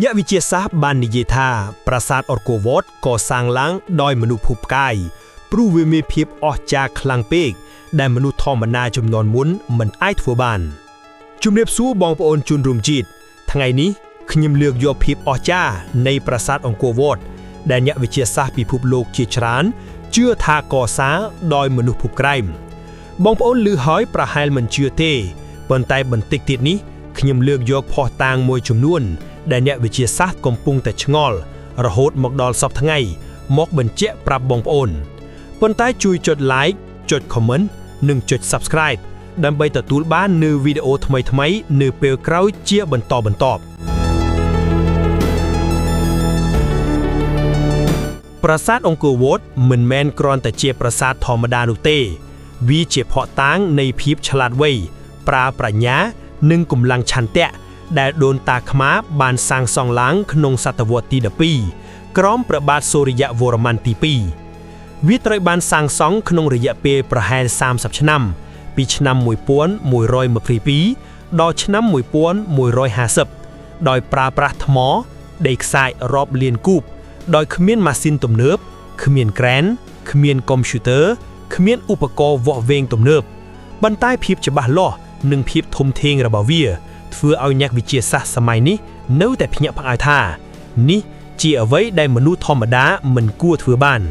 ญวิเชียศาสตร์บานนิเยธาปราสาทออร์โกวอตก่อสร้างล้างดอยมนุษย์ภูกายปรูวิมีเพียบออกจากคลังเปกได้มนุษย์ทอมนาจำนวนมุนมันไอทัวบานจุมเรียบสู้บองปอนจุนรุมจิตทั้งไงนี้ขยิมเลือกโยเพียบออกจ้าในปราสาทออร์โกวอตได้ญวิเชียศาสตร์พิภพโลกเจียชรานเชื่อทาก่อสร้างดอยมนุษย์ภูไกรบองปอนลือหอยประหายมันเชื่อเต้บนไตบนติกติดนี้ขยิมเลือกโยพอตางมวยจุมนวนได้ญวิเชียศาสตร์กำปุงแต่ชงอลระโหดหมกดอลสอบทั้งไงมกบันเจปรับบองปอนบนใต้จุยจดไลค์จดคอมเมนต์1 จุด subscribe ดำไปตัดตูบ้านนือวิดีโอทำไมนือเปลวเคราเจียบรรตอบปราสาทองกูวอตเหมือนแมนกรอนแต่เจียปราสาทธรรมดานุเตวีเจียเพาะตั้งในพีบฉลาดไว้ปราปรัญญาหนึ่งกลุ่มลังชันเตะได้โดนตาขม้าบานสร้างซองล้างขนงสัตวตีดปีกร้อมประบาทโซริยะวรมันตีปีวิตรบานสร้างสองขนงระยะเปประแหน30 ชนำปีชนำมวยป้วนมวยรอยมะพรีปีดอยชนำมวยป้วนมวยรอย50ดอยปราประทมอเด็กสายรอบเลียนกูบดอยขมิ้นมาซินตุ่มเนิบขมิ้นแกรนขมิ้นคอมพิวเตอร์ขมิ้นอุปกรณ์วอเวงตุ่มเนิบบรรใต้พีบจะบ้าล่อหนึ่งพีบทมเทงระบาเวียเพื่อเอาแยกวิเชียศาสตร์สมัยนี้เนื้อแต่พิญญาพักอาธานี่จีเอาไว้ได้มนุษย์ธรรมดาเหมือนกู้เถื่อบ้าน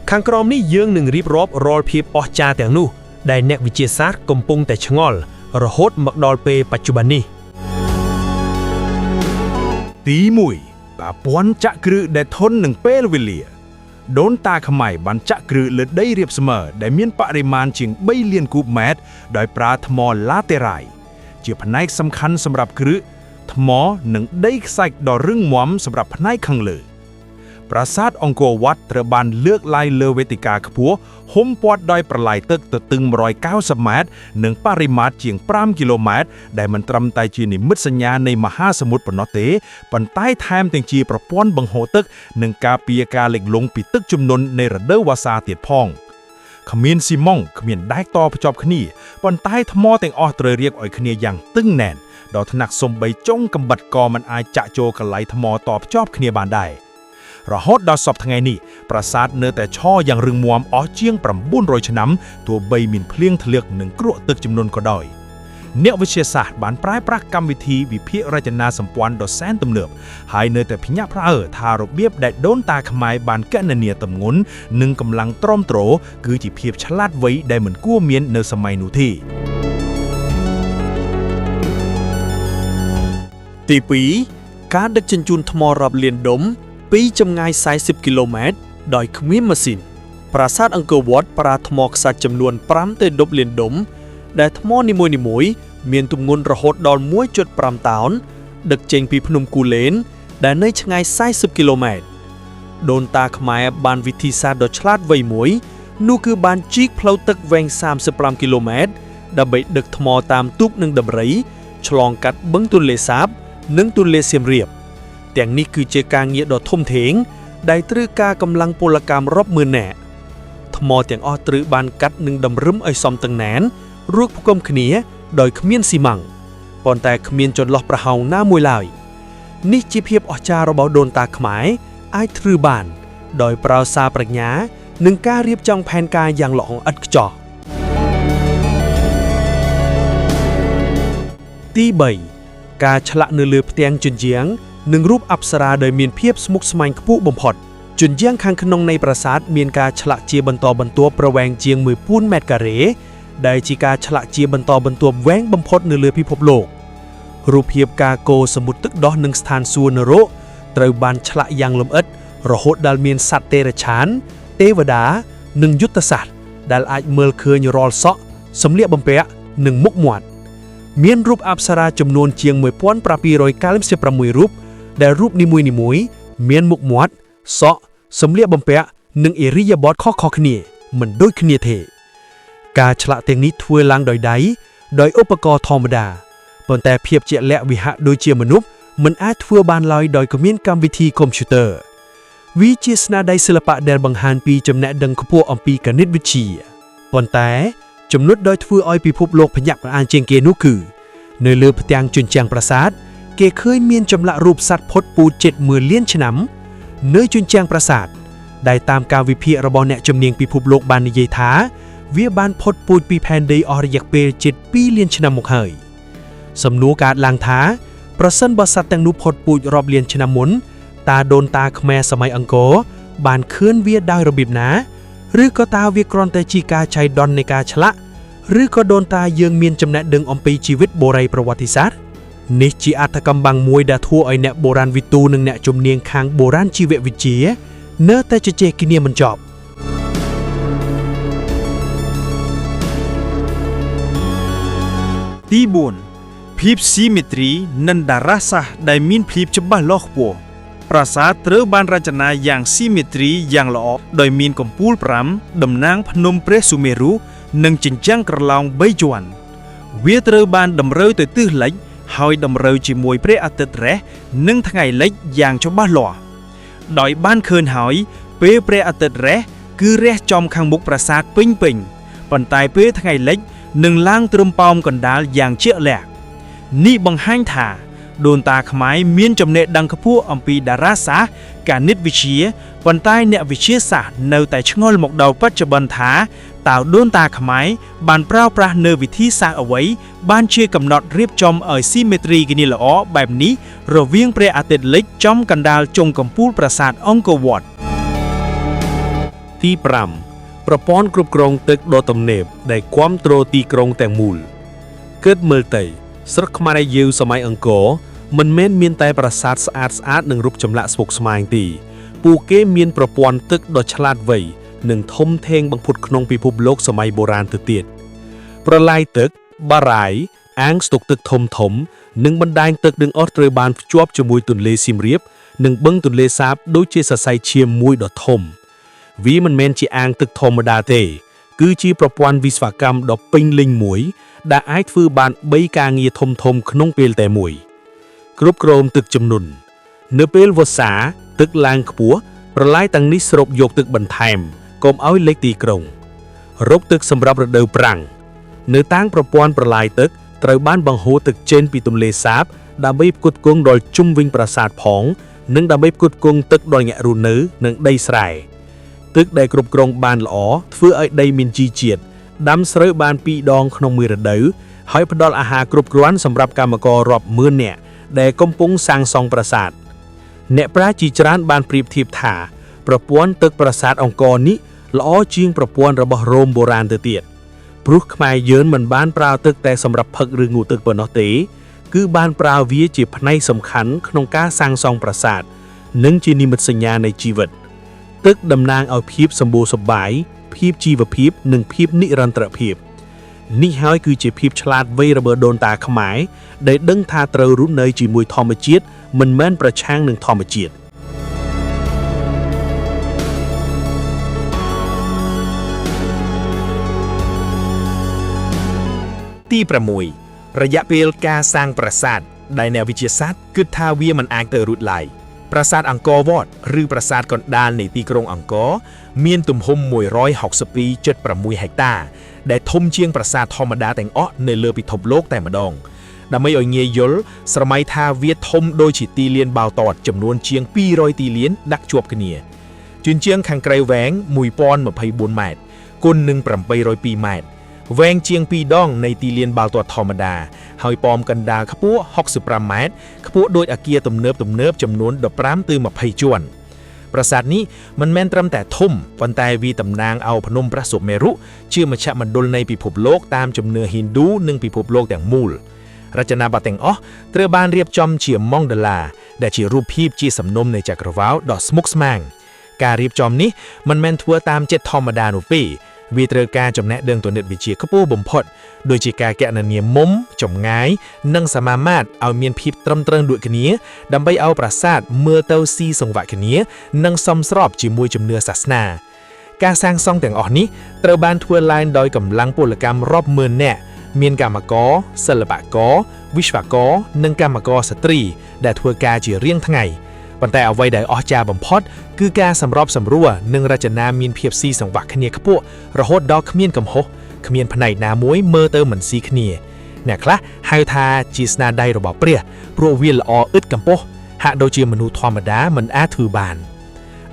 ข้างกรอมนี่เยื้องหนึ่งรีบรอบรอพีบออกจาแต่งนู่ได้แนกวิเชียศาสตร์กำปงแต่ชงอลระโหดมักดอลเปปัจจุบันนี้ตีมุยป่าปวนจะกรือได้ทนหนึ่งเปลวิเลียโดนตาขมายบันจะกรือเลือดได้เรียบเสมอได้เมียนปริมาณเฉียงใบเลียนกูบแมทโดยปราทมอลาเตไรเจียพนัยสำคัญสำหรับกรือทมอหนึ่งได้ใส่ดอรึ่งหวมสำหรับพนัยขังเลยปราสาทองโกวัตเตรบานเลือกลายเลเวติกาขพัวหมปอดดอยประไหลตึกตึง190 เมตรหนึ่งปริมาตรเฉียง5 กิโลเมตรได้มันตรำไตจีนิมิดสัญญาในมหาสมุทรปนเตปันใต้แทมเตียงจีประป้อนบังโหตึกหนึ่งกาปียกาเหล็กลงปิดตึกจุมนนในระเดวาซาเตียดพองขมิ้นซีมองขมิ้นได้ต่อประจอบขณีปันใต้ทมอแต่งออเตรเรียกอ่อยขณีอย่างตึ้งแน่นดอกถนักสมใบจ้องกำบัดกอมันอายจะโจกันไหลทมอต่อประจอบขณีบานได้ระหดดาวสอบทั้งไงนี่ปราสาทเนื้อแต่ช่ออย่างรึงมวมอ้อเจียงปรำบุญโรยฉน้ำตัวใบมินเพลี้ยงทะเลือกหนึ่งกรัวตึกจำนวนก็ได้เนวิเชียศาสตร์บานปลายปรักกรรมวิธีวิพิราชนาสัมปวนดอแซนตำเนือบหายเนื้อแต่พิญญาพระทารบเบียบได้โดนตาขมายบานแกนเนียตำงุนหนึ่งกำลังตรอมโตรคือจีเพียบฉลาดไว้ได้เหมือนกู้เมียนเนื้อสมัยนูที่ตีปีการดักจันจุนทมอรับเลียนดมปีจำง่าย40 กิโลเมตรโดยขมิ้นมาสินปราสาทอังเกอร์วอตปราทมอกษัตริย์จำนวนปรำเตดบเลียนดมได้ทมอนิมวยเมียนตุมงุนระหดดอนมวยจดปรำตาวน์ดักเจงปีพนมกูเลนได้ในชง่าย40 กิโลเมตรโดนตาขมายบานวิธีศาสตร์ดอชลาดไวมวยนู่คือบานจิกเพลาตึกแวง30 กิโลเมตรดับไปดึกทมอตามตุกหนึ่งดับไรฉลองกัดบังตุนเลซาบหนึ่งตุนเลเซียมเรียบแต่งนี้คือเจกางเงียดอทมเถงได้ตรึกากำลังพลกรรมรอบมือแหน่ทมอแต่งอ้อตรึบานกัดหนึ่งดำรึมไอซอมตังแหนรูกผู้กำขณีโดยขมิ้นสีมังปอนแต่ขมิ้นจนล็อกประเฮาหน้ามวยลายนี่จีเพียบอจารบาโดนตาขมายไอตรึบานโดยปราศาปรัญญาหนึ่งการเรียบจังแผนการอย่างหลอกอัดจ่อตีใบการฉละเนื้อเลือเตียงจุนเจียงหนึ่งรูปอัปสราโดยมีเพียบสมุกสมัยขปุบ่มพอดจุนเจียงคังขนงในปราสาทมีการฉละเจียบรรตัวประแวงเจียงมือปูนแมดกะเรได้จีการฉละเจียบรรตัวแวงบ่มพอดเนื้อเลือพิภพโลกรูปเพียบกาโกสมุดตึกดอหนึ่งสถานส่วนนโรตรบานฉละยังลมเอ็ดระหดดัลเมียนสัตเตระชานเทวดาหนึ่งยุทธศาสตร์ดัลอาจเมิลเคยรอลเซาะสำเลียบำเปะหนึ่งมุกหมวดเมียนรูปอัปสราจำนวนเจียงมวยป้อนปราปีรอยกาลิมเสประมวยรูปได้รูปนิมวยเมียนมุกหมวดเซาะสำเลียบำเปะหนึ่งเอริยาบอดข้อขณีเหมือนด้วยขณีเทการฉละเตียงนี้ทวยล้างโดยใดโดยอุปกรณ์ธรรมดาปนแต่เพียบเจและวิหะโดยเจียมนุษย์มันอาจทวยบานลอยโดยกมีนกรรมวิธีคอมพิวเตอร์วิจิสนาได้ศิลปะแดนบังฮานปีจำแนกดังขบวนอมปีกนิตวิชีปนแต่จำนุดโดยทวยอ้อยปีพบโลกพยักอันเจงเกนุคือในเรือพเตียงจุนเจียงปราสาท គេឃើញមានចម្លាក់រូបសត្វផុតពូជ70,000 លានឆ្នាំនៅជញ្ជាំងប្រាសាទដែលតាមការវិភាគរបស់អ្នកជំនាញពិភពលោកបាននិយាយថាវាបានផុតពូជពីផែនដីអស់រយៈពេលជិត2 លានឆ្នាំមកហើយសំណួរកើតឡើងថាប្រសិនបើសត្វទាំងនោះផុតពូជរាប់លានឆ្នាំមុនតើដូនតាខ្មែរសម័យអង្គរបានឃើញវាដោយរបៀបណាឬក៏តើវាគ្រាន់តែជាការចៃដន្យនៃការឆ្លាក់ឬក៏ដូនតាយើងមានចំណេះដឹងអំពីជីវិតបុរាណប្រវត្តិសាស្ត្រនេះជាអត្ថកម្បាំងមួយដែលធ្វើឲ្យអ្នកបុរាណវិទូនិងអ្នកជំនាញខាងបុរាណជីវវិទ្យានៅតែជជែកគ្នាមិនចប់ទី4ភាពស៊ីមេទ្រីនិងតារាសាស្ត្រដែលមានភាពច្បាស់លាស់ខ្ពស់ប្រាសាទត្រូវបានរចនាយ៉ាងស៊ីមេទ្រីយ៉ាងល្អដោយមានកំពូល5តំណាងភ្នំព្រះសុមេរុនិងជញ្ជាំងក្រឡោង3ជាន់វាត្រូវបានតម្រូវទៅទិសលិចហើយតម្រូវជាមួយព្រះអាទិត្យរះនិងថ្ងៃលិចយ៉ាងច្បាស់លាស់ដោយបានឃើញហើយពេលព្រះអាទិត្យរះគឺរះចំខាងមុខប្រាសាទពេញប៉ុន្តែពេលថ្ងៃលិចនឹងឡើងត្រឹមប៉ោមកណ្ដាលយ៉ាងជាក់លាក់នេះបង្ហាញថាដូនតាខ្មែរមានចំណេះដឹងខ្ពស់អំពីតារាសាស្ត្រគណិតវិទ្យាប៉ុន្តែអ្នកវិទ្យាសាស្ត្រនៅតែឆ្ងល់មកដល់បច្ចុប្បន្នថាតើដូនតាខ្មែរបានប្រើប្រាស់នៅវិធីសាស្ត្រអ្វីបានជាកំណត់រៀបចំឲ្យស៊ីមេទ្រីគ្នាល្អបែបនេះរវាងព្រះអាទិត្យលិចចំកណ្ដាលជុំកំពូលប្រាសាទអង្គរវត្តទី5ប្រព័ន្ធគ្រប់គ្រងទឹកដ៏ទំនើបដែលគាំទ្រទីក្រុងទាំងមូលគិតមើលទៅស្រុកខ្មែរយើងសម័យអង្គរមិនមែនមានតែប្រាសាទស្អាតនិងរូបចម្លាក់ស្មុគស្មាញទេពួកគេមានប្រព័ន្ធទឹកដ៏ឆ្លាតវៃនិងធំធេងបំផុតក្នុងពិភពលោកសម័យបុរាណទៅទៀតប្រឡាយទឹកបារាយអាងស្តុកទឹកធំនិងបណ្ដាញទឹកនឹងអស់ត្រូវបានភ្ជាប់ជាមួយទន្លេសៀមរាបនិងបឹងទន្លេសាបដូចជាសរសៃឈាមមួយដ៏ធំវាមិនមែនជាអាងទឹកធម្មតាទេគឺជាប្រព័ន្ធវិស្វកម្មដ៏ពេញលេញមួយដែលអាចធ្វើបាន3ការងារធំក្នុងពេលតែមួយគ្រប់គ្រងទឹកជំនន់នៅពេលវស្សាទឹកឡើងខ្ពស់ប្រឡាយទាំងនេះស្រូបយកទឹកបន្ថែមកុំឲ្យលិចទីក្រុងរកទឹកសម្រាប់រដូវប្រាំងនៅតាមប្រព័ន្ធប្រឡាយទឹកត្រូវបានបង្ហូរទឹកចេញពីទន្លេសាបដើម្បីផ្គត់ផ្គង់ដល់ជុំវិញប្រាសាទផងនិងដើម្បីផ្គត់ផ្គង់ទឹកដល់អ្នករស់នៅនិងដីស្រែទឹកដែលគ្រប់គ្រងបានល្អធ្វើឲ្យដីមានជីជាតិដាំស្រូវបាន2ដងក្នុងមួយរដូវហើយផ្ដល់អាហារគ្រប់គ្រាន់សម្រាប់កម្មកររាប់ម៉ឺននាក់ដែលកំពុងសាងសង់ប្រាសាទអ្នកប្រាជ្ញជាច្រើនបានប្រៀបធៀបថាប្រព័ន្ធទឹកប្រាសាទអង្គរនេះល្អជាងប្រព័ន្ធរបស់រ៉ូមបុរាណទៅទៀតព្រោះខ្មែរយើងមិនបានប្រើទឹកតែសម្រាប់ផឹកឬងូតទឹកប៉ុណ្ណោះទេគឺបានប្រើវាជាផ្នែកសំខាន់ក្នុងការសាងសង់ប្រាសាទនិងជានិមិត្តសញ្ញានៃជីវិតទឹកតំណាងឲ្យភាពសម្បូរសប្បាយភាពជីវភាពនិងភាពនិរន្តរភាពនេះហើយគឺជាភាពឆ្លាតវៃរបស់ដូនតាខ្មែរដែលដឹងថាត្រូវរស់នៅជាមួយធម្មជាតិមិនមែនប្រឆាំងនឹងធម្មជាតិទី6រយៈពេលការសាងប្រាសាទដែលអ្នកវិទ្យាសាស្ត្រគិតថាវាមិនអាចទៅរួចឡើយប្រាសាទអង្គរវត្តឬប្រាសាទកណ្ដាលនៃទីក្រុងអង្គរមានទំហំ 162.6 ហិកតាដែលធំជាងប្រាសាទធម្មតាទាំងអស់នៅលើពិភពលោកតែម្ដងដើម្បីឲ្យងាយយល់ស្រមៃថាវាធំដូចជាទីលានបាល់ទាត់ចំនួនជាង200ទីលានដាក់ជាប់គ្នាជញ្ជាំងខាងក្រៅវែង 1024 ម៉ែត្រគុណនឹង802 ម៉ែត្រវែងជាង2ដងនៃទីលានបាល់ទាត់ធម្មតាហើយប៉មកណ្ដាលខ្ពស់65ម៉ែត្រខ្ពស់ដូចអគារទំនើបចំនួន15ទៅ20ជាន់ប្រាសាទនេះមិនមែនត្រឹមតែធំប៉ុន្តែវាតំណាងឲ្យភ្នំព្រះសុមេរុជាមជ្ឈមណ្ឌលនៃពិភពលោកតាមជំនឿហិណ្ឌូនិងពិភពលោកទាំងមូលរចនាបថទាំងអស់ត្រូវបានរៀបចំជាម៉ង់ដាឡាដែលជារូបភាពជាសំណុំនៃចក្រវាឡដ៏ស្មុគស្មាញការរៀបចំនេះមិនមែនធ្វើតាមចិត្តធម្មតានោះទេវាត្រូវការចំណេះដឹងគណិតវិទ្យាខ្ពស់បំផុតដូចជាការគណនាមុំចម្ងាយនិងសមាមាត្រឲ្យមានភាពត្រឹមត្រូវដូចគ្នាដើម្បីឲ្យប្រាសាទមើលទៅស៊ីសង្វាក់គ្នានិងសមស្របជាមួយជំនឿសាសនាការសាងសង់ទាំងអស់នេះត្រូវបានធ្វើឡើងដោយកម្លាំងពលកម្មរាប់ម៉ឺននាក់មានកម្មករសិល្បករវិស្វករនិងកម្មករស្ត្រីដែលធ្វើការជារៀងថ្ងៃប៉ុន្តែអ្វីដែលអស្ចារ្យបំផុតគឺការសម្របសម្រួលនិងរចនាមានភាពស៊ីសង្វាក់គ្នាខ្ពស់រហូតដល់គ្មានកំហុសគ្មានផ្នែកណាមួយមើលទៅមិនស៊ីគ្នា អ្នកខ្លះហៅថាជាស្នាដៃរបស់ព្រះព្រោះវាល្អឥតកំពស់ហាក់ដូចជាមនុស្សធម្មតាមិនអាចធ្វើបាន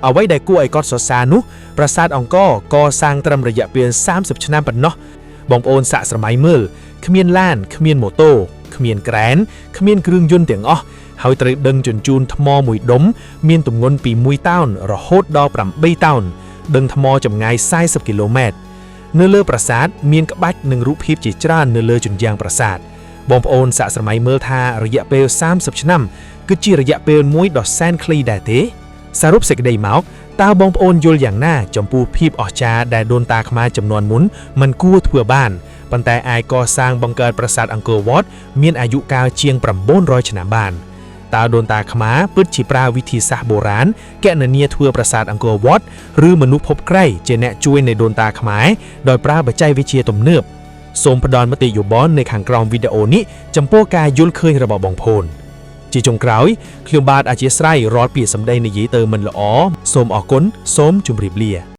អ្វីដែលគួរឲ្យកត់សរសើរនោះប្រាសាទអង្គរកសាងត្រឹមរយៈពេល30ឆ្នាំប៉ុណ្ណោះបងប្អូនសាកស្រមៃមើលគ្មានឡានគ្មានម៉ូតូគ្មានក្រែនគ្មានគ្រឿងយន្តទាំងអស់ហើយត្រូវដឹងជញ្ជូនថ្មមួយដុំមានទម្ងន់ពី1តោនរហូតដល់8តោនដឹងថ្មចម្ងាយ40គីឡូម៉ែត្រនៅលើប្រាសាទមានក្បាច់និងរូបភាពជាច្រើននៅលើជញ្ជាំងប្រាសាទបងប្អូនសាកស្រមៃមើលថារយៈពេល30ឆ្នាំគឺជារយៈពេលមួយដ៏សែនខ្លីដែរទេសរុបសេចក្តីមកតើបងប្អូនយល់យ៉ាងណាចំពោះភាពអស្ចារ្យដែលដូនតាខ្មែរចំនួនមុនមិនគួរធ្វើបានប៉ុន្តែអាចកសាងបង្កើតប្រាសាទអង្គរវត្តមានអាយុកាលជាង900ឆ្នាំបានតើដូនតាខ្មែរពិតជាប្រើវិធីសាស្ត្របុរាណកណនាធ្វើប្រាសាទអង្គរវត្តឬមនុស្សភពក្រៃជាអ្នកជួយនៃដូនតាខ្មែរដោយប្រើបច្ចេកវិទ្យាទំនើបសូមផ្ដល់មតិយោបល់នៅខាងក្រោមវីដេអូនេះចំពោះការយល់ឃើញរបស់បងប្អូនជាចុងក្រោយខ្ញុំបាទអធិស្ឋានរាល់ពាក្យសម្ដីនិយាយទៅមិនល្អសូមអរគុណសូមជម្រាបលា